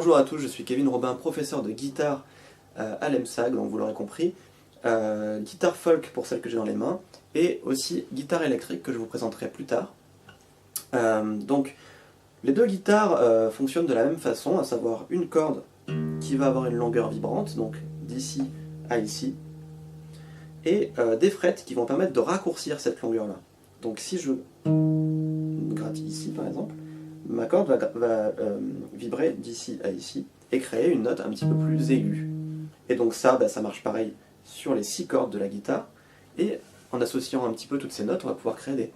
Bonjour à tous, je suis Kevin Robin, professeur de guitare à l'EMSAG, donc vous l'aurez compris. Guitare folk pour celle que j'ai dans les mains, et aussi guitare électrique que je vous présenterai plus tard. Donc les deux guitares fonctionnent de la même façon, à savoir une corde qui va avoir une longueur vibrante, donc d'ici à ici, et des frettes qui vont permettre de raccourcir cette longueur-là. Donc si je gratte ici par exemple, ma corde va vibrer d'ici à ici et créer une note un petit peu plus aiguë. Et donc ça marche pareil sur les 6 cordes de la guitare, et en associant un petit peu toutes ces notes, on va pouvoir créer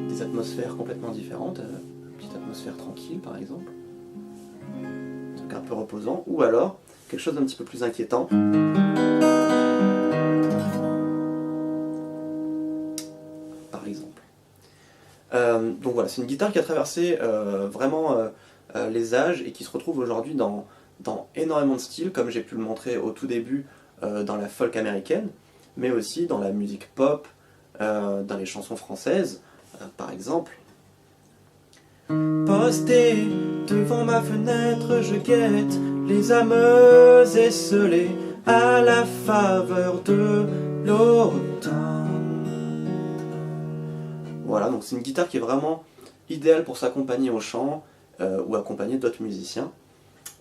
des atmosphères complètement différentes, une petite atmosphère tranquille par exemple, un truc un peu reposant, ou alors quelque chose d'un petit peu plus inquiétant. Par exemple. Donc voilà, c'est une guitare qui a traversé vraiment les âges et qui se retrouve aujourd'hui dans énormément de styles, comme j'ai pu le montrer au tout début dans la folk américaine, mais aussi dans la musique pop, dans les chansons françaises, par exemple. Posté devant ma fenêtre, je guette les âmes esselées à la faveur de l'automne. Voilà, donc c'est une guitare qui est vraiment idéale pour s'accompagner au chant ou accompagner d'autres musiciens.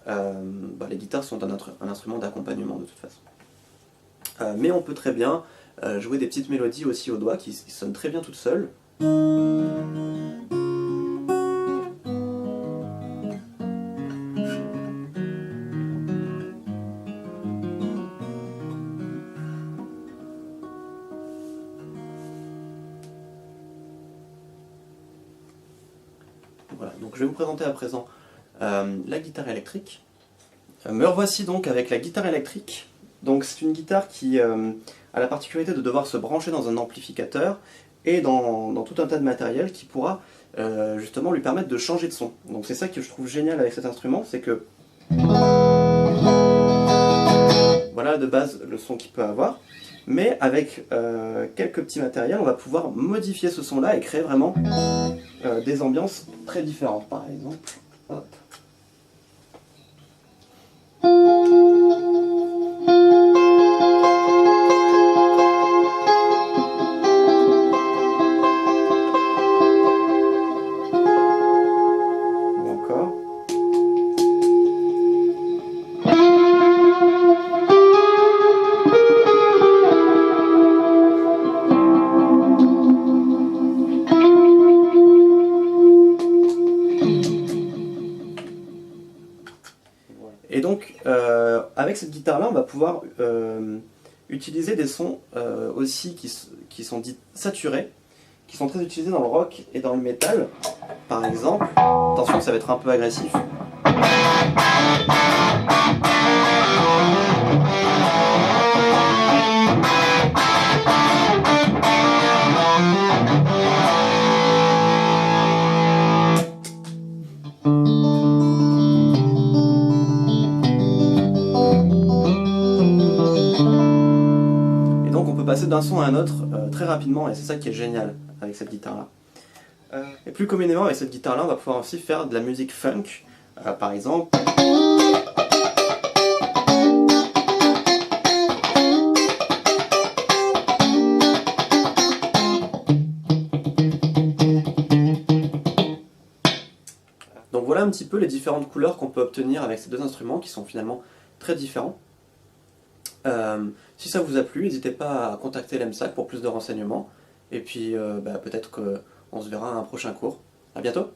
Les guitares sont un instrument d'accompagnement de toute façon. Mais on peut très bien jouer des petites mélodies aussi au doigt qui sonnent très bien toutes seules. Voilà, donc je vais vous présenter à présent la guitare électrique. Me revoici donc avec la guitare électrique. Donc c'est une guitare qui a la particularité de devoir se brancher dans un amplificateur et dans tout un tas de matériel qui pourra justement lui permettre de changer de son. Donc c'est ça que je trouve génial avec cet instrument, c'est que voilà de base le son qu'il peut avoir, mais avec quelques petits matériels, on va pouvoir modifier ce son-là et créer vraiment des ambiances très différentes. Par exemple, hop. Ou encore. Et donc, avec cette guitare-là, on va pouvoir utiliser des sons aussi qui sont dits saturés, qui sont très utilisés dans le rock et dans le métal. Par exemple, attention, ça va être un peu agressif. On peut passer d'un son à un autre très rapidement, et c'est ça qui est génial avec cette guitare-là. Et plus communément avec cette guitare-là, on va pouvoir aussi faire de la musique funk, par exemple. Donc voilà un petit peu les différentes couleurs qu'on peut obtenir avec ces deux instruments qui sont finalement très différents. Si ça vous a plu, n'hésitez pas à contacter l'EMSAG pour plus de renseignements. Et puis peut-être qu'on se verra à un prochain cours. A bientôt!